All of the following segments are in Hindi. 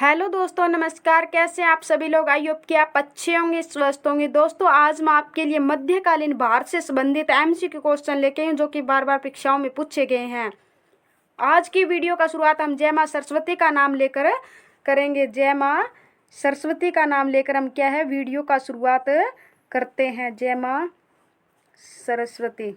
हेलो दोस्तों, नमस्कार। कैसे हैं आप सभी लोग? आई होप कि आप अच्छे होंगे, स्वस्थ होंगे। दोस्तों, आज मैं आपके लिए मध्यकालीन भारत से संबंधित एमसीक्यू क्वेश्चन लेके आई हूं, जो कि बार बार परीक्षाओं में पूछे गए हैं। आज की वीडियो का शुरुआत हम जय मां सरस्वती का नाम लेकर करेंगे। जय मां सरस्वती का नाम लेकर हम क्या है वीडियो का शुरुआत करते हैं। जय मां सरस्वती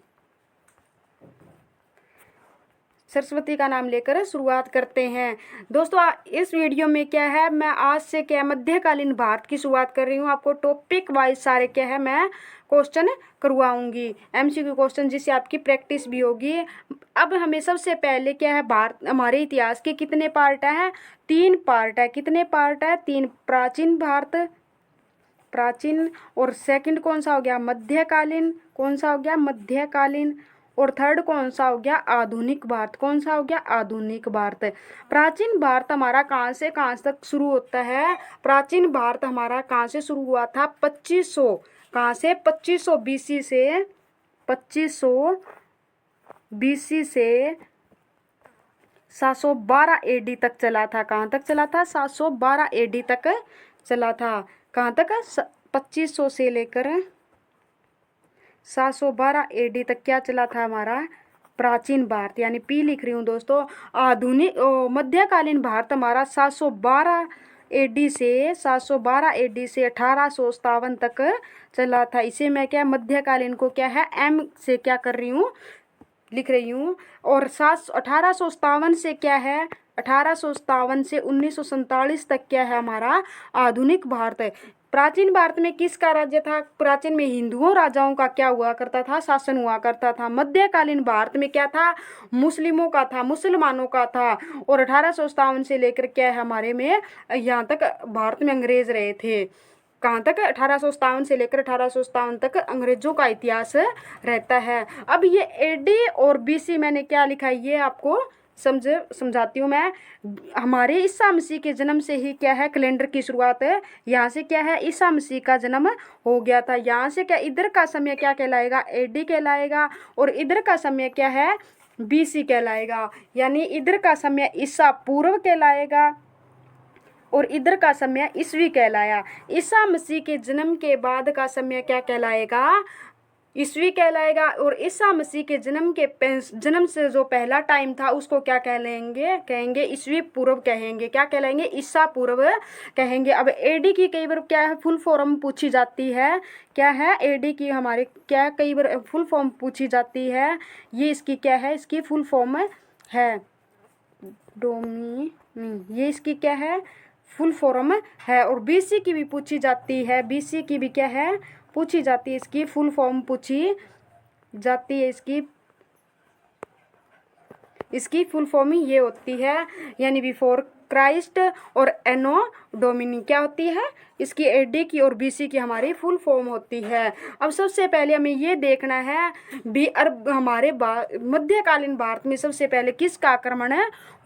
सरस्वती का नाम लेकर शुरुआत करते हैं। दोस्तों, इस वीडियो में क्या है, मैं आज से क्या है मध्यकालीन भारत की शुरुआत कर रही हूँ। आपको टॉपिक वाइज सारे क्या है मैं क्वेश्चन करवाऊंगी, एमसीक्यू क्वेश्चन, जिससे आपकी प्रैक्टिस भी होगी। अब हमें सबसे पहले क्या है, भारत हमारे इतिहास के कितने पार्ट हैं? 3 पार्ट है। कितने पार्ट है? 3। प्राचीन भारत, प्राचीन, और सेकंड कौन सा हो गया? मध्यकालीन। कौन सा हो गया? मध्यकालीन। और थर्ड कौन सा हो गया? आधुनिक भारत। कौन सा हो गया? आधुनिक भारत। प्राचीन भारत हमारा कहाँ से कहाँ तक शुरू होता है? प्राचीन भारत हमारा कहाँ से शुरू हुआ था? 2500। कहाँ से? 2500 बीसी से, 2500 बीसी से 712 एडी तक चला था। कहाँ तक चला था? 712 एडी तक चला था। कहाँ तक? 2500 से लेकर 712 एडी तक क्या चला था हमारा? प्राचीन भारत। यानी पी लिख रही हूँ दोस्तों। आधुनिक मध्यकालीन भारत हमारा 712 एडी से 1857 तक चला था। इसे मैं क्या मध्यकालीन को क्या है एम से क्या कर रही हूँ, लिख रही हूँ। और 1857 से क्या है, 1857 से 1947 तक क्या है हमारा? आधुनिक भारत है। प्राचीन भारत में किसका राज्य था? प्राचीन में हिंदुओं राजाओं का क्या हुआ करता था? शासन हुआ करता था। मध्यकालीन भारत में क्या था? मुस्लिमों का था, मुसलमानों का था। और 1857 से लेकर क्या है हमारे में यहाँ तक भारत में अंग्रेज रहे थे। कहाँ तक? 1857 से लेकर 1857 तक अंग्रेजों का इतिहास रहता है। अब ये एडी और बीसी मैंने क्या लिखा है ये आपको समझाती हूँ मैं। हमारे ईसा मसीह के जन्म से ही क्या है कैलेंडर की शुरुआत है। यहाँ से क्या है ईसा मसीह का जन्म हो गया था। यहाँ से क्या इधर का समय क्या कहलाएगा? एडी कहलाएगा। और इधर का समय क्या है? बीसी कहलाएगा। यानी इधर का समय ईसा पूर्व कहलाएगा और इधर का समय ईसवी कहलाया। ईसा मसीह के जन्म के बाद का समय क्या कहलाएगा? ईसवी कहलाएगा। और ईसा मसीह के जन्म से जो पहला टाइम था उसको क्या कहलेंगे? कहेंगे ईसवी पूर्व कहेंगे। क्या कहलाएंगे? ईसा पूर्व कहेंगे। अब एडी की कई बार क्या है फुल फॉर्म पूछी जाती है। क्या है? एडी की हमारे क्या कई बार फुल फॉर्म पूछी जाती है। ये इसकी क्या है? इसकी फुल फॉर्म है डोमिनी। ये इसकी क्या है? फुल फॉर्म है। और बीसी की भी पूछी जाती है। बीसी की भी क्या है? पूछी जाती है। इसकी फुल फॉर्म पूछी जाती है। इसकी फुल फॉर्म ही ये होती है, यानी बिफोर क्राइस्ट। और एनो डोमिनी क्या होती है? इसकी एडी की और बीसी की हमारी फुल फॉर्म होती है। अब सबसे पहले हमें ये देखना है हमारे मध्यकालीन भारत में सबसे पहले किसका आक्रमण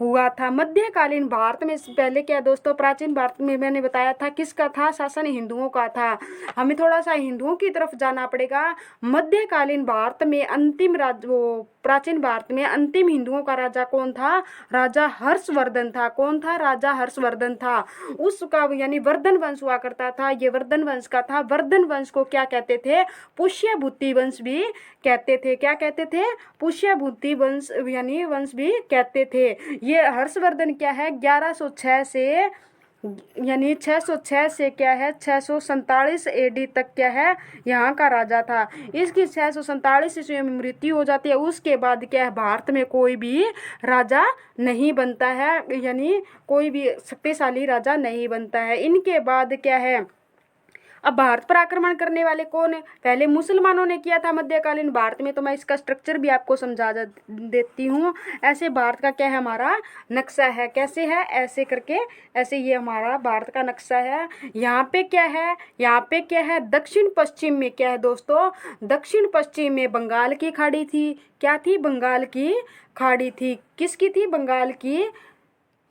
हुआ था? मध्यकालीन भारत में पहले क्या दोस्तों, प्राचीन भारत में मैंने बताया था किसका था शासन? हिंदुओं का था। हमें थोड़ा सा हिंदुओं की तरफ जाना पड़ेगा। मध्यकालीन भारत में अंतिम प्राचीन भारत में अंतिम हिंदुओं का राजा कौन था? राजा हर्षवर्धन था। कौन था? राजा हर्षवर्धन था। उसका यानी वर्धन वंश हुआ करता था। ये वर्धन वंश का था। वर्धन वंश को क्या कहते थे? पुष्यभूति वंश भी कहते थे। क्या कहते थे? पुष्यभूति वंश यानी वंश भी कहते थे। ये हर्षवर्धन क्या है 1106 से यानी 606 से क्या है 647 एडी तक क्या है यहाँ का राजा था। इसकी 647 ईस्वी में मृत्यु हो जाती है। उसके बाद क्या है भारत में कोई भी राजा नहीं बनता है, यानी कोई भी शक्तिशाली राजा नहीं बनता है। इनके बाद क्या है, अब भारत पर आक्रमण करने वाले कौन है? पहले मुसलमानों ने किया था मध्यकालीन भारत में। तो मैं इसका स्ट्रक्चर भी आपको समझा देती हूँ। ऐसे भारत का क्या है हमारा नक्शा है। कैसे है? ऐसे करके, ऐसे ये हमारा भारत का नक्शा है। यहाँ पे क्या है? यहाँ पे क्या है? दक्षिण पश्चिम में क्या है दोस्तों? दक्षिण पश्चिम में बंगाल की खाड़ी थी। क्या थी? बंगाल की खाड़ी थी। किसकी थी? बंगाल की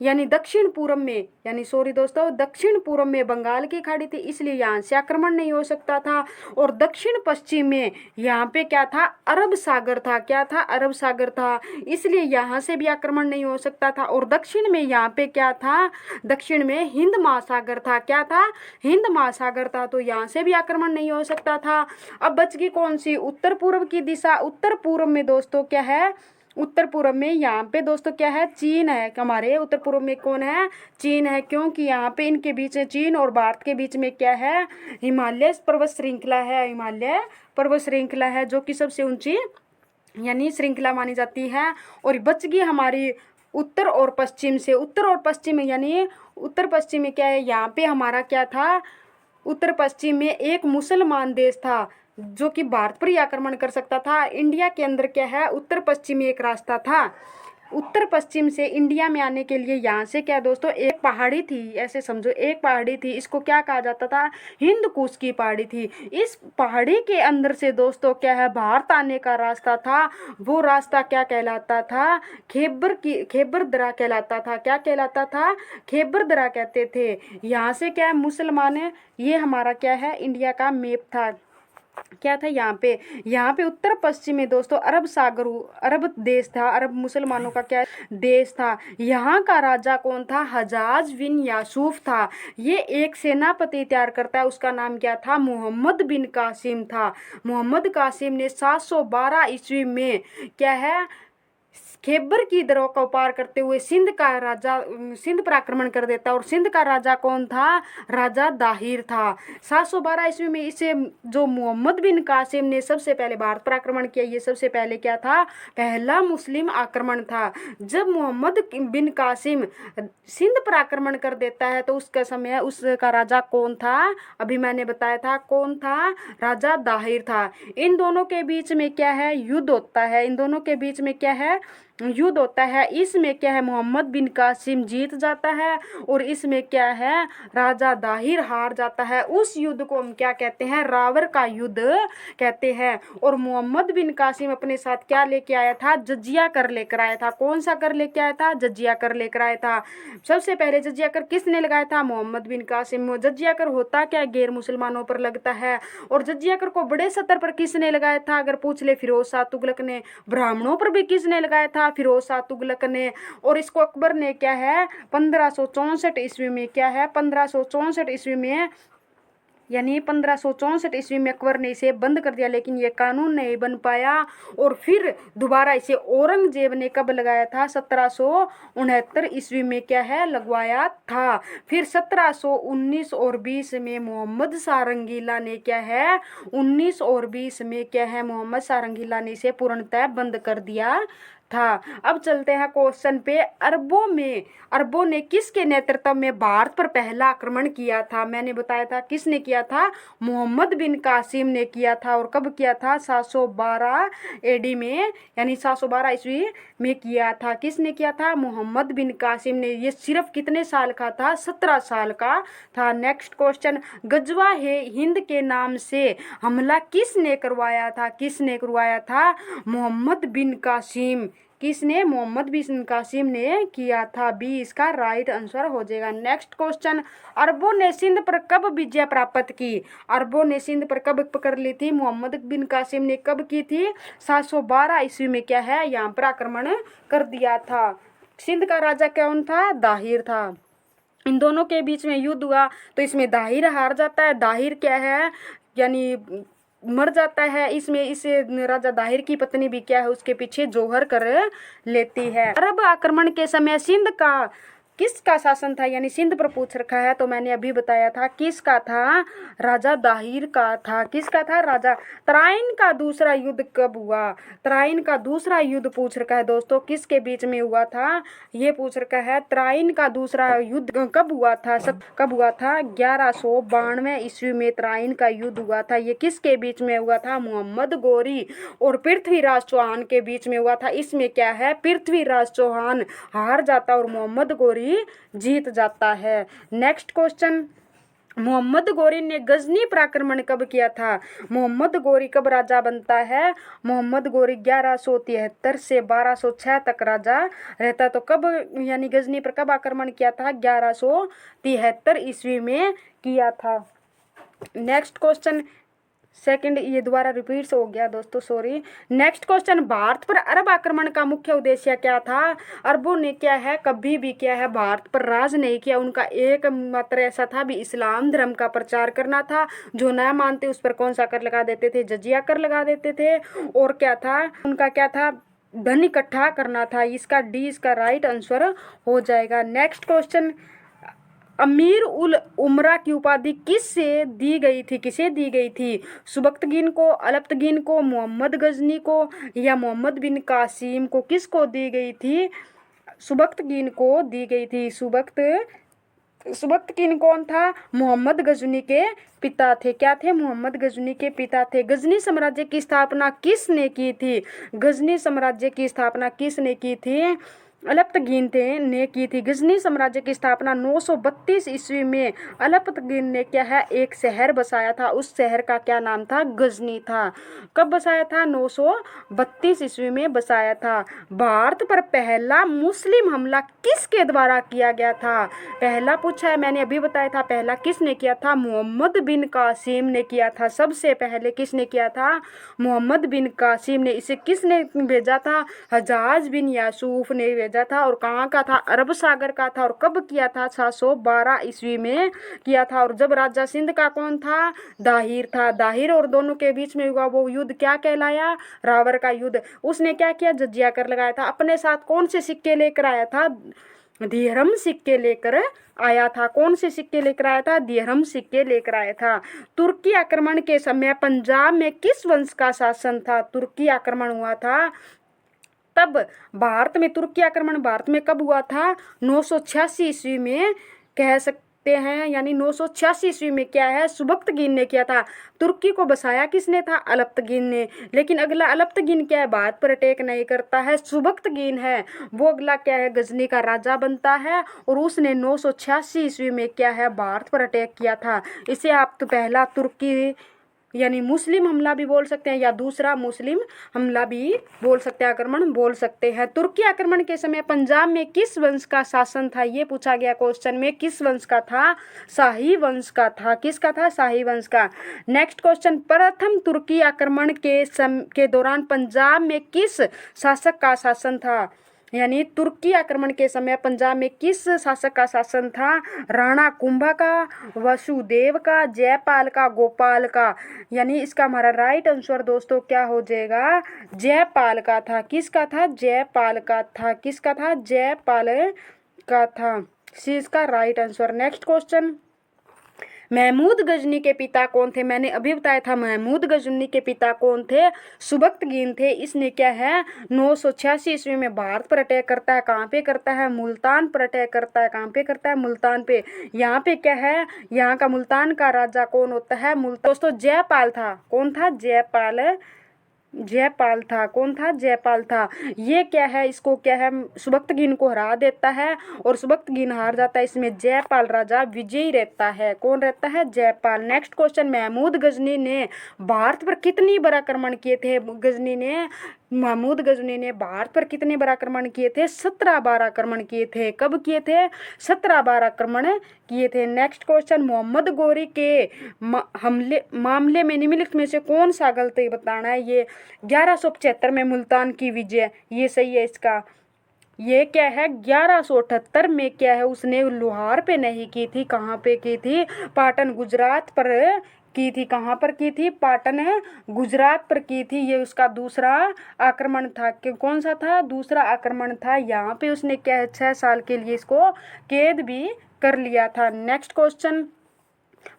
यानी दक्षिण पूर्व में, यानी सॉरी दोस्तों, दक्षिण पूर्व में बंगाल की खाड़ी थी, इसलिए यहाँ से आक्रमण नहीं हो सकता था। और दक्षिण पश्चिम में यहाँ पे क्या था, अरब सागर था। क्या था, अरब सागर था, इसलिए यहाँ से भी आक्रमण नहीं हो सकता था। और दक्षिण में यहाँ पे क्या था, दक्षिण में हिंद महासागर था। क्या था, हिंद महासागर था, तो यहाँ से भी आक्रमण नहीं हो सकता था। अब बच गई कौन सी, उत्तर पूर्व की दिशा। उत्तर पूर्व में दोस्तों क्या है, उत्तर पूर्व में यहाँ पे दोस्तों क्या है, चीन है। हमारे उत्तर पूर्व में कौन है, चीन है, क्योंकि यहाँ पे इनके बीच में, चीन और भारत के बीच में क्या है, हिमालय पर्वत श्रृंखला है। हिमालय पर्वत श्रृंखला है जो कि सबसे ऊंची यानी श्रृंखला मानी जाती है। और बच गई हमारी उत्तर और पश्चिम से। उत्तर और पश्चिम यानी उत्तर पश्चिम में क्या है, यहाँ पे हमारा क्या था, उत्तर पश्चिम में एक मुसलमान देश था जो कि भारत पर ही आक्रमण कर सकता था। इंडिया के अंदर क्या है, उत्तर पश्चिम में एक रास्ता था। उत्तर पश्चिम से इंडिया में आने के लिए यहाँ से क्या दोस्तों, एक पहाड़ी थी, ऐसे समझो एक पहाड़ी थी, इसको क्या कहा जाता था, हिंद कुश की पहाड़ी थी। इस पहाड़ी के अंदर से दोस्तों क्या है, भारत आने का रास्ता था। वो रास्ता क्या कहलाता था, खैबर दरा कहलाता था। क्या कहलाता था, खैबर दरा कहते थे। यहाँ से क्या है, मुसलमान, ये हमारा क्या है, इंडिया का मैप था। क्या था यहाँ पे उत्तर पश्चिम में दोस्तों अरब सागर, अरब देश था, अरब मुसलमानों का क्या देश था। यहाँ का राजा कौन था, हजाज बिन यासूफ था। ये एक सेनापति तैयार करता है, उसका नाम क्या था, मोहम्मद बिन कासिम था। मोहम्मद कासिम ने 712 ईस्वी में क्या है, खैबर की दरों का पार करते हुए सिंध पर आक्रमण कर देता। और सिंध का राजा कौन था, राजा दाहिर था। 712 ईस्वी में इसे जो मोहम्मद बिन कासिम ने सबसे पहले भारत पर आक्रमण किया, ये सबसे पहले क्या था, पहला मुस्लिम आक्रमण था। जब मोहम्मद बिन कासिम सिंध पर आक्रमण कर देता है तो उसका समय, उसका राजा कौन था, अभी मैंने बताया था कौन था, राजा दाहिर था। इन दोनों के बीच में क्या है, युद्ध होता है। इन दोनों के बीच में क्या है, युद्ध होता है। इसमें क्या है, मोहम्मद बिन कासिम जीत जाता है और इसमें क्या है, राजा दाहिर हार जाता है। उस युद्ध को हम क्या कहते हैं, रावर का युद्ध कहते हैं। और मोहम्मद बिन कासिम अपने साथ क्या लेके आया था, जजिया कर लेकर आया था। कौन सा कर लेके आया था, जजिया कर लेकर आया था। सबसे पहले जजिया कर किसने लगाया था, मोहम्मद बिन कासिम। जजिया कर होता क्या, गैर मुसलमानों पर लगता है। और जजिया कर को बड़े स्तर पर किसने लगाया था, अगर पूछ ले, फिरोज शाह तुगलक ने। ब्राह्मणों पर भी किसने लगाया था, फिरोज शाह तुगलक ने। और इसको अकबर ने क्या है, 1564 ईस्वी में क्या है, 1564 ईस्वी में, यानी 1564 ईस्वी में अकबर ने इसे बंद कर दिया, लेकिन ये कानून नहीं बन पाया। और फिर दोबारा इसे औरंगजेब ने कब लगाया था, 1769 ईस्वी में क्या है, लगवाया था। फिर 1719 और 20 में मोहम्मद शाह रंगीला ने क्या है, 19 और 20 में क्या है, मोहम्मद शाह रंगीला ने इसे पूर्णतः बंद कर दिया था। अब चलते हैं क्वेश्चन पे। अरबों ने किसके नेतृत्व में भारत पर पहला आक्रमण किया था, मैंने बताया था किसने किया था, मोहम्मद बिन कासिम ने किया था। और कब किया था, 712 एडी में, यानी 712 ईस्वी में किया था। किसने किया था, मोहम्मद बिन कासिम ने। ये सिर्फ कितने साल का था, 17 साल का था। नेक्स्ट क्वेश्चन, गजवा है हिंद के नाम से हमला किसने करवाया था, किसने करवाया था, मोहम्मद बिन कासिम। किसने, मोहम्मद बिन कासिम ने किया था। बी इसका राइट आंसर हो जाएगा। नेक्स्ट क्वेश्चन, अरबों ने सिंध पर कब विजय प्राप्त की, अरबों ने सिंध पर कब पकड़ ली थी, मोहम्मद बिन कासिम ने कब की थी, 712 ईस्वी में क्या है, यहाँ पर आक्रमण कर दिया था। सिंध का राजा कौन था, दाहिर था। इन दोनों के बीच में युद्ध हुआ तो इसमें दाहिर हार जाता है। दाहिर क्या है, यानी मर जाता है। इसमें इसे राजा दाहिर की पत्नी भी क्या है, उसके पीछे जोहर कर लेती है। अरब आक्रमण के समय सिंध का किसका शासन था, यानी सिंध पर पूछ रखा है तो मैंने अभी बताया था किसका था, राजा दाहिर का था। किसका था, राजा। तराइन का दूसरा युद्ध कब हुआ, तराइन का दूसरा युद्ध पूछ रखा है दोस्तों, किसके बीच में हुआ था, ये पूछ रखा है। तराइन का दूसरा युद्ध कब हुआ था, कब हुआ था, 1192 ईस्वी में तराइन का युद्ध हुआ था। ये किसके बीच में हुआ था, मोहम्मद गोरी और पृथ्वीराज चौहान के बीच में हुआ था। इसमें क्या है, पृथ्वीराज चौहान हार जाता और मोहम्मद गोरी जीत जाता है। नेक्स्ट क्वेश्चन, मोहम्मद गोरी ने गजनी पर आक्रमण कब किया था? मोहम्मद गोरी कब राजा बनता है? मोहम्मद गोरी 1173 से 1206 तक राजा रहता। तो कब यानी गजनी पर कब आक्रमण किया था? 1173 ईस्वी में किया था। नेक्स्ट क्वेश्चन सेकंड, ये दोबारा रिपीट हो गया दोस्तों, सॉरी। नेक्स्ट क्वेश्चन, भारत पर अरब आक्रमण का मुख्य उद्देश्य क्या था? अरबों ने क्या है कभी भी क्या है भारत पर राज नहीं किया। उनका एक मात्र ऐसा था भी इस्लाम धर्म का प्रचार करना था। जो ना मानते उस पर कौन सा कर लगा देते थे? जजिया कर लगा देते थे। और क्या था उनका, क्या था? धन इकट्ठा करना था। इसका डी इसका राइट आंसर हो जाएगा। नेक्स्ट क्वेश्चन, अमीर उल उमरा की उपाधि किससे दी गई थी? किसे दी गई थी? सुबक्तगीन को, अलप्तगीन को, मोहम्मद गजनी को या मोहम्मद बिन कासिम को? किसको दी गई थी? सुबक्तगीन को दी गई थी। सुबक्तगीन कौन था? मोहम्मद गजनी के पिता थे। क्या थे? मोहम्मद गजनी के पिता थे। गजनी साम्राज्य की स्थापना किसने की थी? गजनी साम्राज्य की स्थापना किसने की थी? अलप्तगीन ने की थी। गजनी साम्राज्य की स्थापना 932 ईस्वी में अलप्तगीन ने क्या है एक शहर बसाया था। उस शहर का क्या नाम था? गजनी था। कब बसाया था? 932 ईस्वी में बसाया था। भारत पर पहला मुस्लिम हमला किसके द्वारा किया गया था? पहला पूछा है, मैंने अभी बताया था। पहला किसने किया था? मोहम्मद बिन कासिम ने किया था। सबसे पहले किसने किया था? मोहम्मद बिन कासिम ने। इसे किसने भेजा था? हजाज बिन यासूफ ने भेजा था। और कहाँ का था? अरब सागर का था। और कब किया था? 712 ईस्वी में किया था। और जब राजा सिंध का कौन था? दाहिर था। दाहिर और दोनों के बीच में हुआ वो युद्ध क्या कहलाया? रावर का युद्ध। उसने क्या किया? जजिया कर लगाया था। अपने साथ कौन से सिक्के लेकर आया था? दिहरम सिक्के लेकर आया था। कौन से सिक्के लेकर आया था? दिहरम सिक्के लेकर आया था। तुर्की आक्रमण के समय पंजाब में किस वंश का शासन था? तुर्की आक्रमण हुआ था तब भारत में। तुर्की आक्रमण भारत में कब हुआ था? 986 ईस्वी में कह सकते हैं। यानी 986 ईस्वी में क्या है सुबक्तगीन ने किया था। तुर्की को बसाया किसने था? अलप्तगीन ने। लेकिन अगला अलप्तगीन क्या है? भारत पर अटैक नहीं करता है, सुबक्तगीन है वो अगला क्या है? गजनी का राजा बनता है। और उसने 986 ईस्वी में क्या है भारत पर अटैक किया था। इसे आप तो पहला तुर्की यानी मुस्लिम हमला भी बोल सकते हैं या दूसरा मुस्लिम हमला भी बोल सकते हैं, आक्रमण बोल सकते हैं। तुर्की आक्रमण के समय पंजाब में किस वंश का शासन था? ये पूछा गया क्वेश्चन में। किस वंश का था? शाही वंश का था। किसका था? शाही वंश का। नेक्स्ट क्वेश्चन, प्रथम तुर्की आक्रमण के दौरान पंजाब में किस शासक का शासन था? यानी तुर्की आक्रमण के समय पंजाब में किस शासक का शासन था? राणा कुंभा का, वसुदेव का, जयपाल का, गोपाल का? यानी इसका हमारा राइट आंसर दोस्तों क्या हो जाएगा? जयपाल का था। किसका था? जयपाल का था। किसका था? जयपाल का था। सी इसका right answer. Next question, Mahmud Ghazni के पिता कौन थे? मैंने अभी बताया था महमूद गजनी के पिता कौन थे? सुबक्तगीन थे। इसने क्या है 986 ईस्वी में भारत पर अटैक करता है। कहाँ पे करता है? मुल्तान पर अटैक करता है। कहाँ पे करता है? मुल्तान पे। यहाँ पे क्या है? यहाँ का मुल्तान का राजा कौन होता है? दोस्तों जयपाल था। कौन था? जयपाल। जयपाल था। कौन था? जयपाल था। ये क्या है? इसको क्या है सुबक्तगीन को हरा देता है और सुबक्तगीन हार जाता है। इसमें जयपाल राजा विजयी रहता है। कौन रहता है? जयपाल। नेक्स्ट क्वेश्चन, महमूद गजनी ने भारत पर कितनी बार आक्रमण किए थे? महमूद गजनी ने भारत पर कितने बार आक्रमण किए थे? 17 बार आक्रमण किए थे। कब किए थे? 17 बार आक्रमण किए थे। नेक्स्ट क्वेश्चन, मोहम्मद गोरी के हमले मामले में निम्नलिखित में से कौन सा गलती बताना है? ये 1175 में मुल्तान की विजय, ये सही है इसका। ये क्या है 1178 में क्या है उसने लोहार पे नहीं की थी। कहाँ पे की थी? पाटन गुजरात पर की थी। कहाँ पर की थी? पाटन गुजरात पर की थी। ये उसका दूसरा आक्रमण था। कौन सा था? दूसरा आक्रमण था। यहाँ पे उसने क्या है 6 साल के लिए इसको कैद भी कर लिया था। नेक्स्ट क्वेश्चन,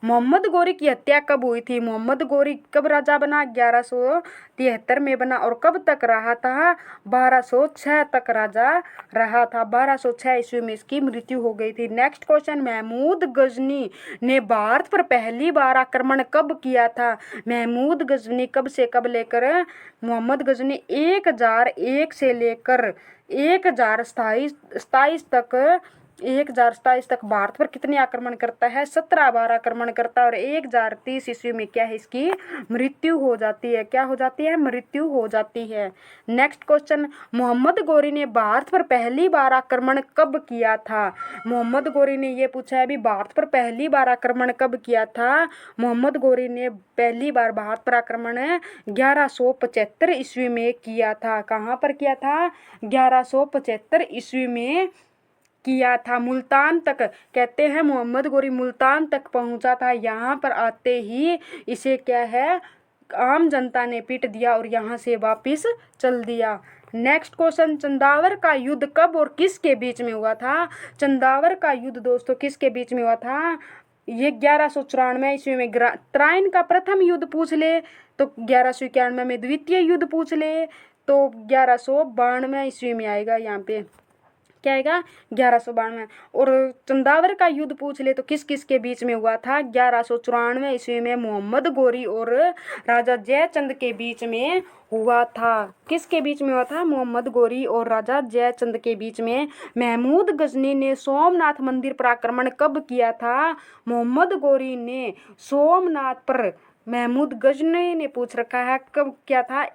मोहम्मद गोरी की हत्या कब हुई थी? मोहम्मद गोरी कब राजा बना? 1173 में बना। और कब तक रहा था? 1206 तक राजा रहा था। 1206 ईस्वी में इसकी मृत्यु हो गई थी। नेक्स्ट क्वेश्चन, महमूद गजनी ने भारत पर पहली बार आक्रमण कब किया था? महमूद गजनी कब से कब लेकर? मोहम्मद गजनी 1001 से लेकर 1027 तक 1027 तक भारत पर कितने आक्रमण करता है? 17 बार आक्रमण करता है और 1030 ईस्वी में क्या है, इसकी मृत्यु हो जाती है। क्या हो जाती है? मृत्यु हो जाती है। नेक्स्ट क्वेश्चन, मोहम्मद गोरी ने भारत पर पहली बार आक्रमण कब किया था? मोहम्मद गोरी ने ये पूछा है, अभी भारत पर पहली बार आक्रमण कब किया था? मोहम्मद गोरी ने पहली बार भारत पर आक्रमण 1175 ईस्वी में किया था। कहाँ पर किया था? 1175 ईस्वी में किया था। मुल्तान तक, कहते हैं मोहम्मद गोरी मुल्तान तक पहुंचा था। यहाँ पर आते ही इसे क्या है, आम जनता ने पीट दिया और यहाँ से वापिस चल दिया। नेक्स्ट क्वेश्चन, चंदावर का युद्ध कब और किसके बीच में हुआ था? चंदावर का युद्ध दोस्तों किसके बीच में हुआ था? ये 1194 ईस्वी में। त्राइन का प्रथम युद्ध पूछ ले तो 1191 में। द्वितीय युद्ध पूछ ले तो 1192 ईस्वी में आएगा। यहाँ पे क्या आएगा? 1192। और चंदावर का युद्ध पूछ ले तो किस किस के बीच में हुआ था? 1194 ईस्वी में मोहम्मद गोरी और राजा जयचंद के बीच में हुआ था। किसके बीच में हुआ था? मोहम्मद गोरी और राजा जयचंद के बीच में। महमूद गजनी ने सोमनाथ मंदिर पर आक्रमण कब किया था? मोहम्मद गोरी ने सोमनाथ पर, महमूद गजनी ने पूछ रखा है, कब किया था?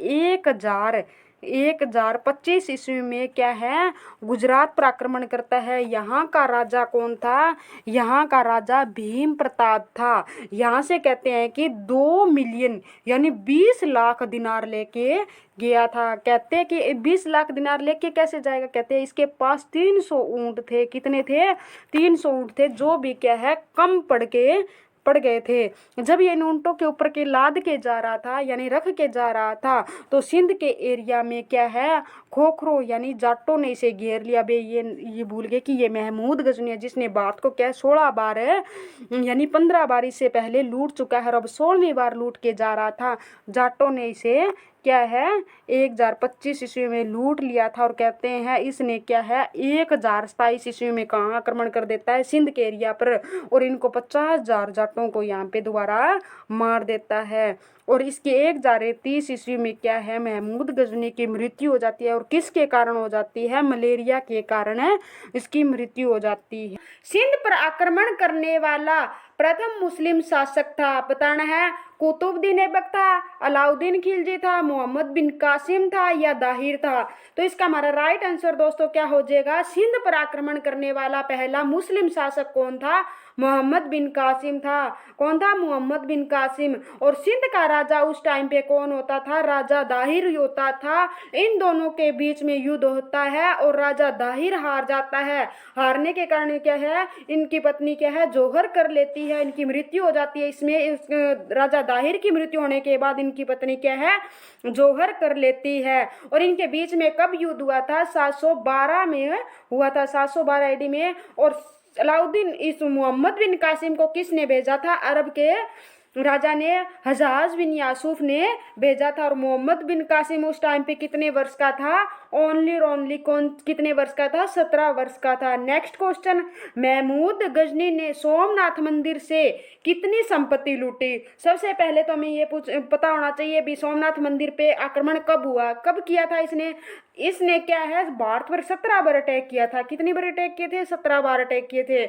1025 ईस्वी में क्या है, गुजरात पर आक्रमण करता है। यहाँ का राजा कौन था? यहाँ का राजा भीम प्रताप था। यहाँ से कहते हैं कि 2 मिलियन यानी 20 लाख दिनार लेके गया था। कहते हैं कि 20 लाख दिनार लेके कैसे जाएगा? कहते हैं इसके पास 300 ऊंट थे। कितने थे? 300 ऊंट थे, जो भी क्या है कम पड़ गए थे। जब ये इन ऊंटों के ऊपर के लाद के जा रहा था यानी रख के जा रहा था तो सिंध के एरिया में क्या है, खोखरो यानी जाटों ने इसे घेर लिया। बे ये भूल गए कि ये महमूद गजनी है जिसने भारत को क्या 16 बार यानी 15 बार इससे पहले लूट चुका है और अब 16वीं बार लूट के जा रहा था। जाटों ने इसे क्या है 1025 ईस्वी में लूट लिया था। और कहते हैं इसने क्या है 1027 ईस्वी में कहाँ आक्रमण कर देता है? सिंध के एरिया पर, और इनको 50,000 जाटों को यहाँ पे दोबारा मार देता है। और इसके 1030 ईस्वी में क्या है, महमूद गजनी की मृत्यु हो जाती है। और किसके कारण हो जाती है? मलेरिया के कारण इसकी मृत्यु हो जाती है। सिंध पर आक्रमण करने वाला प्रथम मुस्लिम शासक था, बताना है। कुतुबुद्दीन ऐबक था, अलाउद्दीन खिलजी था, मोहम्मद बिन कासिम था या दाहिर था? तो इसका हमारा राइट आंसर दोस्तों क्या हो जाएगा? सिंध पर आक्रमण करने वाला पहला मुस्लिम शासक कौन था? मोहम्मद बिन कासिम था। कौन था? मोहम्मद बिन कासिम। और सिंध का राजा उस टाइम पे कौन होता था? राजा दाहिर होता था। इन दोनों के बीच में युद्ध होता है और राजा दाहिर हार जाता है। हारने के कारण क्या है, इनकी पत्नी क्या है, जौहर कर लेती है, इनकी मृत्यु हो जाती है। इसमें राजा दाहिर की मृत्यु होने के बाद इनकी पत्नी क्या है, जौहर कर लेती है। और इनके बीच में कब युद्ध हुआ था? 712 में हुआ था, 712 AD में। और अलाउद्दीन इस मोहम्मद बिन कासिम को किसने भेजा था? अरब के राजा ने, हजाज बिन यासूफ ने भेजा था। और मोहम्मद बिन कासिम उस टाइम पे कितने वर्ष का था? ओनली कौन कितने वर्ष का था? 17 वर्ष का था। नेक्स्ट क्वेश्चन, महमूद गजनी ने सोमनाथ मंदिर से कितनी संपत्ति लूटी? सबसे पहले तो हमें ये पता होना चाहिए भी सोमनाथ मंदिर पे आक्रमण कब हुआ, कब किया था इसने क्या है भारत पर 17 बार अटैक किया था। कितनी बार अटैक किए थे? 17 बार अटैक किए थे।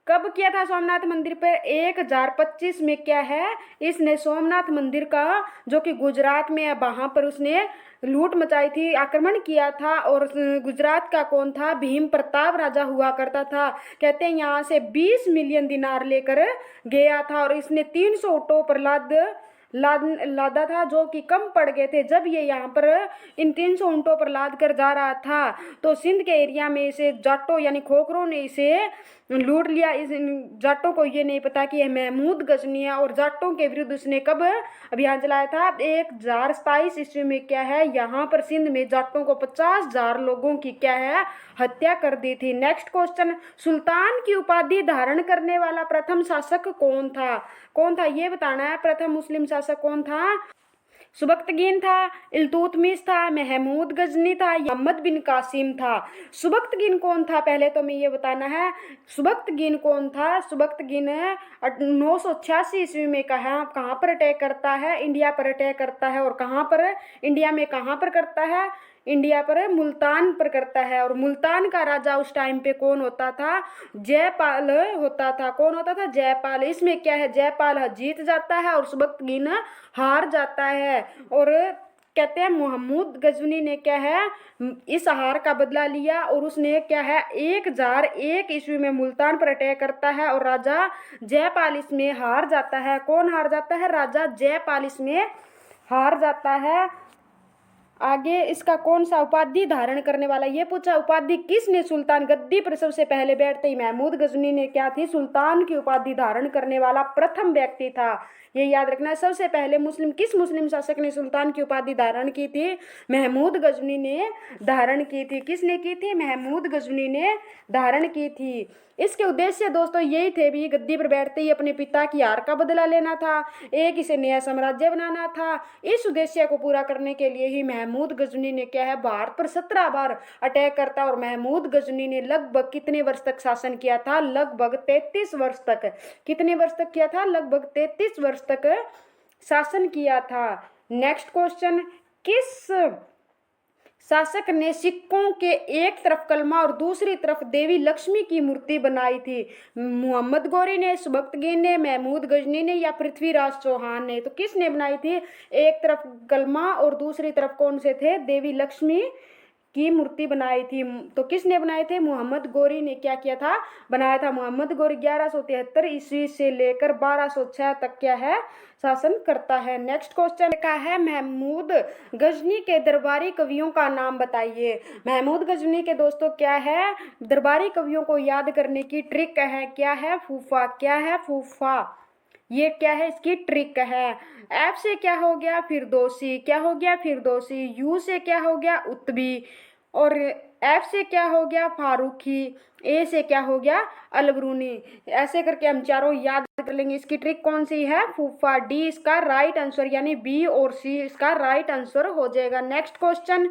कब किया था सोमनाथ मंदिर पे? 1025 में क्या है, इसने सोमनाथ मंदिर का जो कि गुजरात में है वहां पर उसने लूट मचाई थी, आक्रमण किया था। और गुजरात का कौन था? भीम प्रताप राजा हुआ करता था। कहते हैं यहाँ से 20 मिलियन दिनार लेकर गया था और इसने 300 ऊँटों पर लादा था जो कि कम पड़ गए थे। जब ये यहाँ पर इन 300 ऊँटों पर लाद कर जा रहा था तो सिंध के एरिया में इसे जाटों यानी खोखरों ने इसे लूट लिया। इस जाटों को ये नहीं पता कि यह महमूद गजनी है। और जाटों के विरुद्ध उसने कब अभियान चलाया था? 1027 ईस्वी में क्या है, यहाँ पर सिंध में जाटों को 50,000 लोगों की क्या है, हत्या कर दी थी। नेक्स्ट क्वेश्चन, सुल्तान की उपाधि धारण करने वाला प्रथम शासक कौन था? कौन था ये बताना है। प्रथम मुस्लिम शासक कौन था? सुबक्तगीन था, इल्तुतमिश था, महमूद गजनी था, मोहम्मद बिन कासिम था। सुबक्तगीन कौन था पहले तो हमें ये बताना है। सुबक्तगीन कौन था? सुबक्तगीन 986 ईस्वी में कहाँ पर अटैक करता है? इंडिया पर अटैक करता है। और कहाँ पर? इंडिया में कहाँ पर करता है? इंडिया पर मुल्तान पर करता है। और मुल्तान का राजा उस टाइम पे कौन होता था? जयपाल होता था। कौन होता था? जयपाल। इसमें क्या है, जयपाल जीत जाता है और सुबक्तगीन हार जाता है। और कहते हैं महमूद गजनी ने क्या है, इस हार का बदला लिया और उसने क्या है 1001 ईस्वी में मुल्तान पर अटैक करता है और राजा जयपाल इसमें हार जाता है। कौन हार जाता है? राजा जयपाल इसमें हार जाता है। आगे इसका कौन सा उपाधि धारण करने वाला, ये पूछा। उपाधि किसने सुल्तान गद्दी पर सबसे पहले बैठते ही महमूद गजनी ने क्या थी, सुल्तान की उपाधि धारण करने वाला प्रथम व्यक्ति था। ये याद रखना है। सबसे पहले किस मुस्लिम शासक ने सुल्तान की उपाधि धारण की थी? महमूद गजनी ने धारण की थी। किसने की थी? महमूद गजनी ने धारण की थी। इसके उद्देश्य दोस्तों यही थे भी, गद्दी पर बैठते ही अपने पिता की हार का बदला लेना था, एक इसे नया साम्राज्य बनाना था। इस उद्देश्य को पूरा करने के लिए ही महमूद गजनी ने क्या है, भारत पर 17 बार अटैक करता। और महमूद गजनी ने लगभग कितने वर्ष तक शासन किया था? लगभग 33 वर्ष तक। कितने वर्ष तक किया था? लगभग 33 वर्ष तक शासन किया था। नेक्स्ट क्वेश्चन, किस शासक ने सिक्कों के एक तरफ कलमा और दूसरी तरफ देवी लक्ष्मी की मूर्ति बनाई थी? मोहम्मद गौरी ने, सुबक्तगीन ने, महमूद गजनी ने या पृथ्वीराज चौहान ने? तो किसने बनाई थी? एक तरफ कलमा और दूसरी तरफ कौन से थे? देवी लक्ष्मी की मूर्ति बनाई थी। तो किसने बनाए थे? मोहम्मद गौरी ने क्या किया था? बनाया था। मोहम्मद गौरी 1173 ईस्वी से लेकर 1206 तक क्या है, शासन करता है। नेक्स्ट क्वेश्चन का है, महमूद गजनी के दरबारी कवियों का नाम बताइए। महमूद गजनी के दोस्तों क्या है, दरबारी कवियों को याद करने की ट्रिक है। क्या है? फूफा। क्या है? फूफा। ये क्या है, इसकी ट्रिक है। एफ से क्या हो गया? फिरदौसी। क्या हो गया? फिरदौसी। यू से क्या हो गया? उत्बी। और एफ से क्या हो गया? फारूकी। ए से क्या हो गया? अलबरूनी। ऐसे करके हम चारों याद कर लेंगे। इसकी ट्रिक कौन सी है? फूफा। डी इसका राइट आंसर, यानी बी और सी इसका राइट आंसर हो जाएगा। नेक्स्ट क्वेश्चन,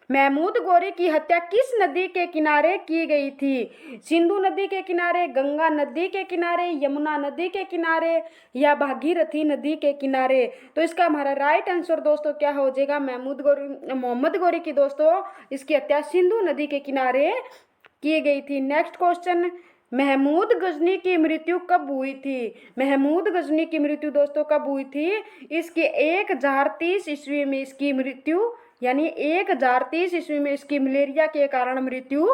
महमूद गौरी की हत्या किस नदी के किनारे की गई थी? सिंधु नदी के किनारे, गंगा नदी के किनारे, यमुना नदी के किनारे या भागीरथी नदी के किनारे? तो इसका हमारा राइट आंसर दोस्तों क्या हो जाएगा? मोहम्मद गौरी की दोस्तों इसकी हत्या सिंधु नदी के किनारे की गई थी। नेक्स्ट क्वेश्चन, महमूद गजनी की मृत्यु कब हुई थी? महमूद गजनी की मृत्यु दोस्तों कब हुई थी? इसकी 1030 ईस्वी में इसकी मृत्यु, यानी 1030 ईस्वी में इसकी मलेरिया के कारण मृत्यु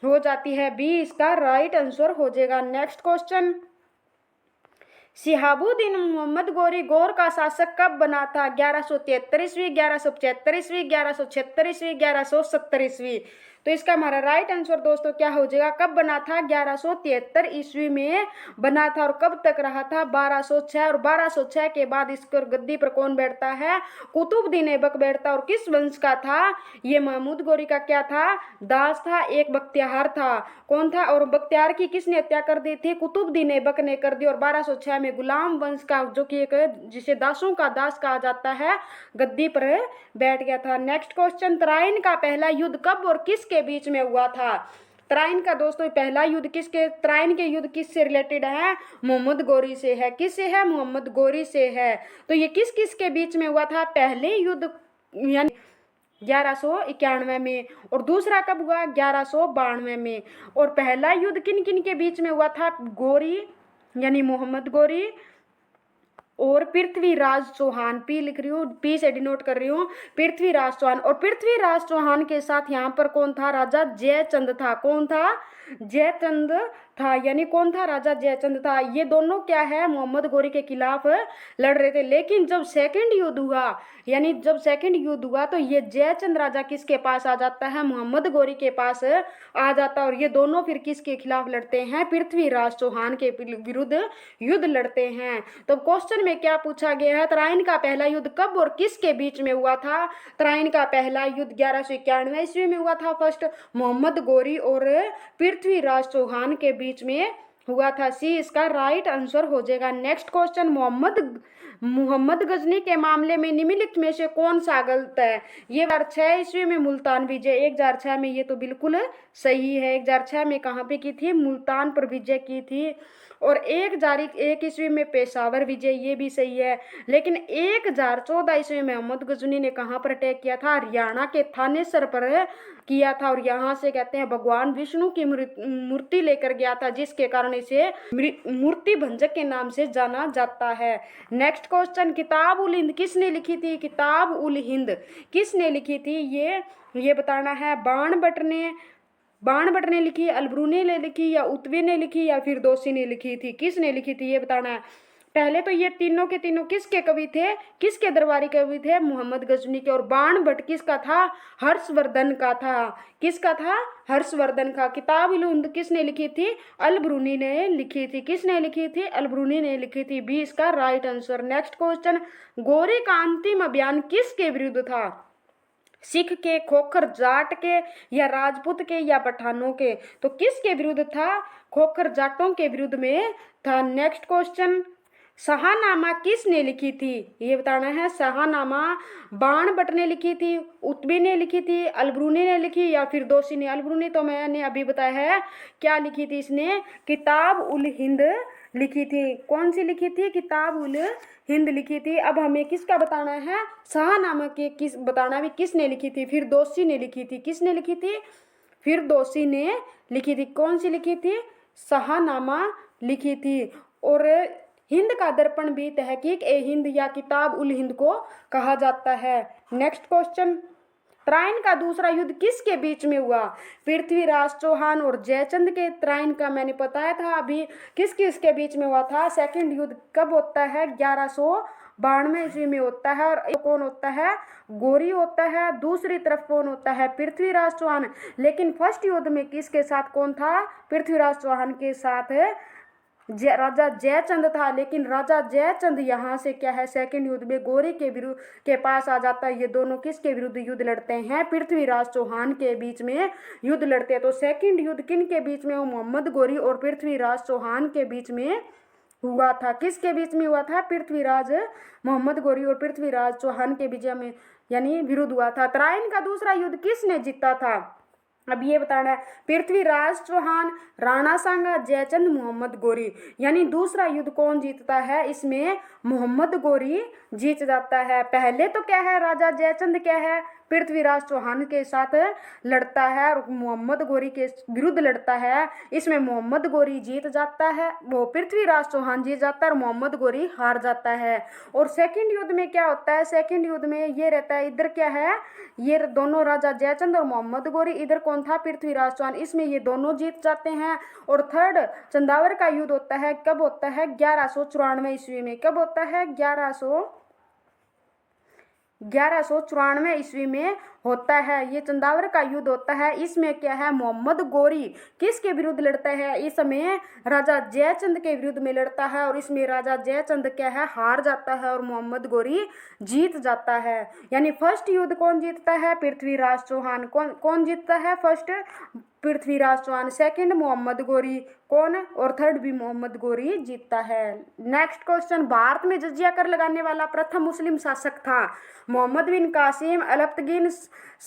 हो जाती है। बी इसका राइट आंसर हो जाएगा। नेक्स्ट क्वेश्चन, शिहाबुद्दीन मोहम्मद गौरी गौर का शासक कब बना था? 1173 ईस्वी, 1175 ईस्वी, 1176 ईस्वी, 1170 ईस्वी? तो इसका हमारा राइट आंसर दोस्तों क्या हो जाएगा? कब बना था? 1173 ईस्वी में बना था। और कब तक रहा था? 1206। और 1206 के बाद इस गद्दी पर कौन बैठता है? कुतुबुद्दीन ऐबक बैठता। और किस वंश का था ये? महमूद गौरी का क्या था? दास था, एक बख्तियार था। कौन था? और बख्तियार की किसने हत्या कर दी थी? कुतुबुद्दीन ऐबक ने कर दी। और 1206 में गुलाम वंश का, जो कि एक जिसे दासों का दास कहा जाता है, गद्दी पर बैठ गया था। नेक्स्ट क्वेश्चन, तराइन का पहला युद्ध कब और किसके बीच में हुआ था? तराइन का दोस्तों पहला युद्ध तराइन के युद्ध किससे रिलेटेड है? मोहम्मद गौरी से है। किससे है? मोहम्मद गौरी से है। तो ये किस किस के बीच में हुआ था? पहले युद्ध यानी 1191 में, और दूसरा कब हुआ? 1192 में। और पहला युद्ध किन किन के बीच में हुआ था? गौरी यानी मोहम्मद गौरी और पृथ्वीराज चौहान। पी लिख रही हूँ, पी से डिनोट कर रही हूँ, पृथ्वीराज चौहान। और पृथ्वीराज चौहान के साथ यहाँ पर कौन था? राजा जयचंद था। कौन था? जयचंद था। यानी कौन था? राजा जयचंद था। ये दोनों क्या है? मोहम्मद गौरी के खिलाफ लड़ रहे थे। लेकिन जब सेकंड युद्ध हुआ, यानी जब सेकंड युद्ध हुआ, तो ये जयचंद राजा किसके पास आ जाता है? मोहम्मद गौरी के पास आ जाता है। और ये दोनों फिर किसके खिलाफ लड़ते हैं? पृथ्वीराज चौहान के विरुद्ध युद्ध लड़ते हैं। तो क्वेश्चन में क्या पूछा गया है? तराइन का पहला युद्ध कब और किसके बीच में हुआ था? तराइन का पहला युद्ध 1191 ईस्वी में हुआ था। फर्स्ट मोहम्मद गौरी और पृथ्वीराज चौहान के बीच में हुआ था। सी इसका राइट आंसर हो जाएगा। नेक्स्ट क्वेश्चन, मोहम्मद गजनी के मामले में निम्नलिखित में से कौन सा गलत है? ये 1006 ईस्वी में मुल्तान विजय, 1006 में, ये तो बिल्कुल सही है। 1006 में कहाँ पे की थी? मुल्तान पर विजय की थी। और 1001 ईस्वी में पेशावर विजय, ये भी सही है। लेकिन 1014 ईस्वी में मोहम्मद गजनी ने कहाँ पर अटैक किया था? हरियाणा के थानेसर पर किया था। और यहाँ से कहते हैं भगवान विष्णु की मूर्ति लेकर गया था, जिसके कारण इसे मूर्ति भंजक के नाम से जाना जाता है। नेक्स्ट क्वेश्चन, किताब उल हिंद किसने लिखी थी? किताब उल हिंद किसने लिखी थी? ये बताना है। बाण भट्ट ने लिखी, अलबरूनी ने लिखी, या उतवी ने लिखी, या फिर दोषी ने लिखी थी? किसने लिखी थी ये बताना है। पहले तो ये तीनों के तीनों किसके कवि थे? किसके दरबारी कवि थे? मोहम्मद गजनी के। और बाण भट्ट किसका था? हर्षवर्धन का था। किसका था? हर्षवर्धन का। किताब उल हिंद किसने लिखी थी? अलबरूनी ने लिखी थी। किसने लिखी थी? अलबरूनी ने लिखी थी। बी इसका राइट आंसर। नेक्स्ट क्वेश्चन, गोरी का अंतिम अभियान किसके विरुद्ध था? सिख के, खोखर जाट के, या राजपूत के, या पठानों के? तो किसके विरुद्ध था? खोखर जाटों के विरुद्ध में था। नेक्स्ट क्वेश्चन, शाहनामा किसने लिखी थी? ये बताना है। शाहनामा बाण भट्ट ने लिखी थी, उतबी ने लिखी थी, अलबरूनी ने लिखी, या फिर दोषी ने? अलबरूनी तो मैंने अभी बताया है। क्या लिखी थी इसने? किताब उल हिंद लिखी थी। कौन सी लिखी थी? किताब उल हिंद लिखी थी। अब हमें किसका बताना है? शाहनामा के किस बताना भी किसने लिखी थी? फिर दोषी ने लिखी थी। किसने लिखी थी? फिर दोषी ने लिखी थी। कौन सी लिखी थी? शाहनामा लिखी थी। और हिंद का दर्पण भी तहकीक ए हिंद या किताब उल हिंद को कहा जाता है। नेक्स्ट क्वेश्चन, तराइन का दूसरा युद्ध किसके बीच में हुआ? पृथ्वीराज चौहान और जयचंद के। तराइन का मैंने बताया था अभी किस किस के बीच में हुआ था। सेकंड युद्ध कब होता है? 1192 ईस्वी में होता है। और कौन होता है? गोरी होता है। दूसरी तरफ कौन होता है? पृथ्वीराज चौहान। लेकिन फर्स्ट युद्ध में किसके साथ कौन था? पृथ्वीराज चौहान के साथ राजा जयचंद था। लेकिन राजा जयचंद यहाँ से क्या है? सेकंड युद्ध में गोरी के विरुद्ध के पास आ जाता है। ये दोनों किसके विरुद्ध युद्ध लड़ते हैं? पृथ्वीराज चौहान के बीच में युद्ध लड़ते हैं। तो सेकंड युद्ध किन के बीच में? मोहम्मद गोरी और पृथ्वीराज चौहान के बीच में हुआ था। किसके बीच में हुआ था? मोहम्मद गोरी और पृथ्वीराज चौहान के बीच में यानी विरुद्ध हुआ था। तराइन का दूसरा युद्ध किसने जीता था? अब ये बताना है। पृथ्वीराज चौहान, राणा सांगा, जयचंद, मोहम्मद गोरी। यानी दूसरा युद्ध कौन जीतता है? इसमें मोहम्मद गोरी जीत जाता है। पहले तो क्या है? राजा जयचंद क्या है? पृथ्वीराज चौहान के साथ लड़ता है और मोहम्मद गोरी के विरुद्ध लड़ता है। इसमें मोहम्मद गोरी जीत जाता है, वो पृथ्वीराज चौहान जीत जाता है और मोहम्मद गोरी हार जाता है। और सेकंड युद्ध में क्या होता है? सेकंड युद्ध में ये रहता है, इधर क्या है? ये दोनों राजा जयचंद और मोहम्मद गोरी, इधर कौन था? पृथ्वीराज चौहान। इसमें ये दोनों जीत जाते हैं। और थर्ड चंदावर का युद्ध होता है, कब होता है? 1194 ईस्वी में। कब होता है? 1194 ईस्वी में होता है। ये चंदावर का युद्ध होता है। इसमें क्या है? मोहम्मद गोरी किसके विरुद्ध लड़ता है? इसमें राजा जयचंद के विरुद्ध में लड़ता है। और इसमें राजा जयचंद क्या है? हार जाता है और मोहम्मद गोरी जीत जाता है। यानी फर्स्ट युद्ध कौन जीतता है? पृथ्वीराज चौहान। कौन जीतता है? फर्स्ट पृथ्वीराज चौहान, सेकंड मोहम्मद गोरी, कौन? और थर्ड भी मोहम्मद गोरी जीतता है। नेक्स्ट क्वेश्चन, भारत में जजिया कर लगाने वाला प्रथम मुस्लिम शासक था? मोहम्मद बिन कासिम, अलप्तगीन,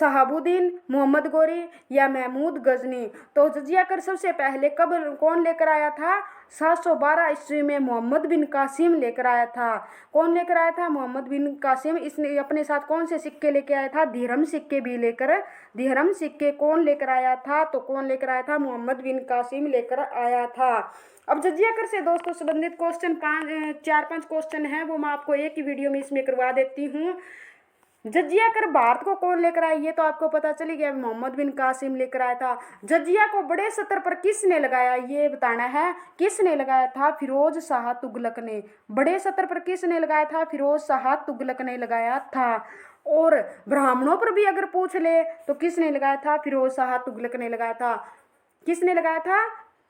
शहाबुद्दीन, मोहम्मद गोरी, या महमूद गजनी? तो जजिया कर सबसे पहले कब कौन लेकर आया था? 712 ईस्वी में मोहम्मद बिन कासिम लेकर आया था। कौन लेकर आया था? मोहम्मद बिन कासिम। इसने अपने साथ कौन से सिक्के लेकर आया था? दिहरम सिक्के भी दिहरम सिक्के कौन लेकर आया था? तो कौन लेकर आया था? मोहम्मद बिन कासिम लेकर आया था। अब जजिया कर से दोस्तों संबंधित क्वेश्चन 4-5 क्वेश्चन हैं, वो मैं आपको एक ही वीडियो में इसमें करवा देती हूँ। जजिया कर भारत को कौन लेकर आया? ये तो आपको पता चली गया, मोहम्मद बिन कासिम लेकर आया था। जजिया को बड़े स्तर पर किसने लगाया? ये बताना है। किसने लगाया था? फिरोज शाह तुगलक ने। बड़े स्तर पर किसने लगाया था? फिरोज शाह तुगलक ने लगाया था। और ब्राह्मणों पर भी अगर पूछ ले तो किसने लगाया था? फिरोज शाह तुगलक ने लगाया था। किसने लगाया था?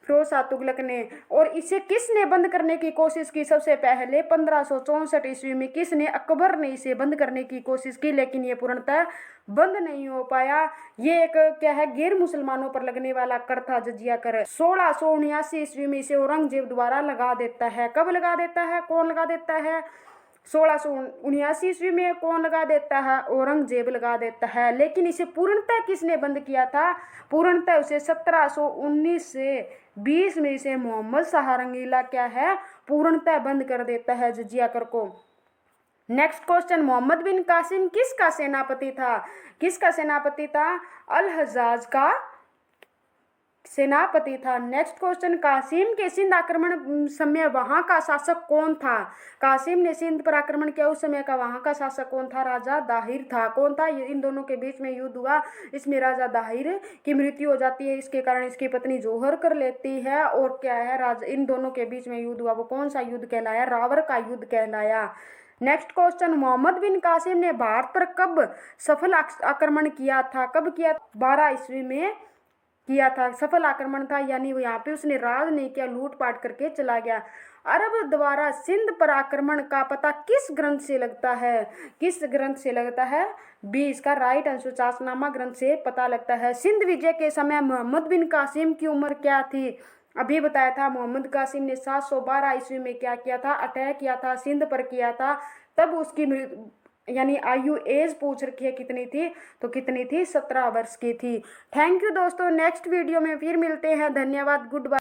फिरोज शाह तुगलक ने। और इसे किसने बंद करने की कोशिश की? सबसे पहले 1564 ईस्वी में किसने? अकबर ने इसे बंद करने की कोशिश की, लेकिन ये पूर्णतः बंद नहीं हो पाया। ये एक क्या है, गैर मुसलमानों पर लगने वाला कर था, जजिया कर। 1679 ईस्वी में इसे औरंगजेब द्वारा लगा देता है। कब लगा देता है? कौन लगा देता है? 1679 ईस्वी में कौन लगा देता है? औरंगजेब लगा देता है। लेकिन इसे पूर्णतः किसने बंद किया था? पूर्णतः उसे 1719 से 20 में इसे मोहम्मद शाह रंगीला क्या है, पूर्णतः बंद कर देता है जजिया कर को। नेक्स्ट क्वेश्चन, मोहम्मद बिन कासिम किसका सेनापति था? किसका सेनापति था? अल हज्जाज का सेनापति था। नेक्स्ट क्वेश्चन, कासिम के सिंध आक्रमण समय वहां का शासक कौन था? कासिम ने सिंध पर आक्रमण किया उस समय का वहां का शासक कौन था? राजा दाहिर था। कौन था? इन दोनों के बीच में युद्ध हुआ, इसमें राजा दाहिर की मृत्यु हो जाती है, इसके कारण इसकी पत्नी जोहर कर लेती है। और क्या है, राजा इन दोनों के बीच में युद्ध हुआ, वो कौन सा युद्ध कहलाया? रावर का युद्ध कहलाया। नेक्स्ट क्वेश्चन, मोहम्मद बिन कासिम ने भारत पर कब सफल आक्रमण किया था? कब किया? 12 ईस्वी में किया था। सफल आक्रमण था, यानी वो यहाँ पे उसने राज नहीं किया, लूटपाट करके चला गया। अरब द्वारा सिंध पर आक्रमण का पता किस ग्रंथ से लगता है? किस ग्रंथ से लगता है? बी इसका राइट आंसर, चाशनामा ग्रंथ से पता लगता है। सिंध विजय के समय मोहम्मद बिन कासिम की उम्र क्या थी? अभी बताया था, मोहम्मद कासिम ने 712 ईस्वी में क्या किया था? अटैक किया था, सिंध पर किया था। तब उसकी यानी आयु एज पूछ रखी है कितनी थी? तो कितनी थी? 17 वर्ष की थी। थैंक यू दोस्तों, नेक्स्ट वीडियो में फिर मिलते हैं। धन्यवाद, गुड बाय।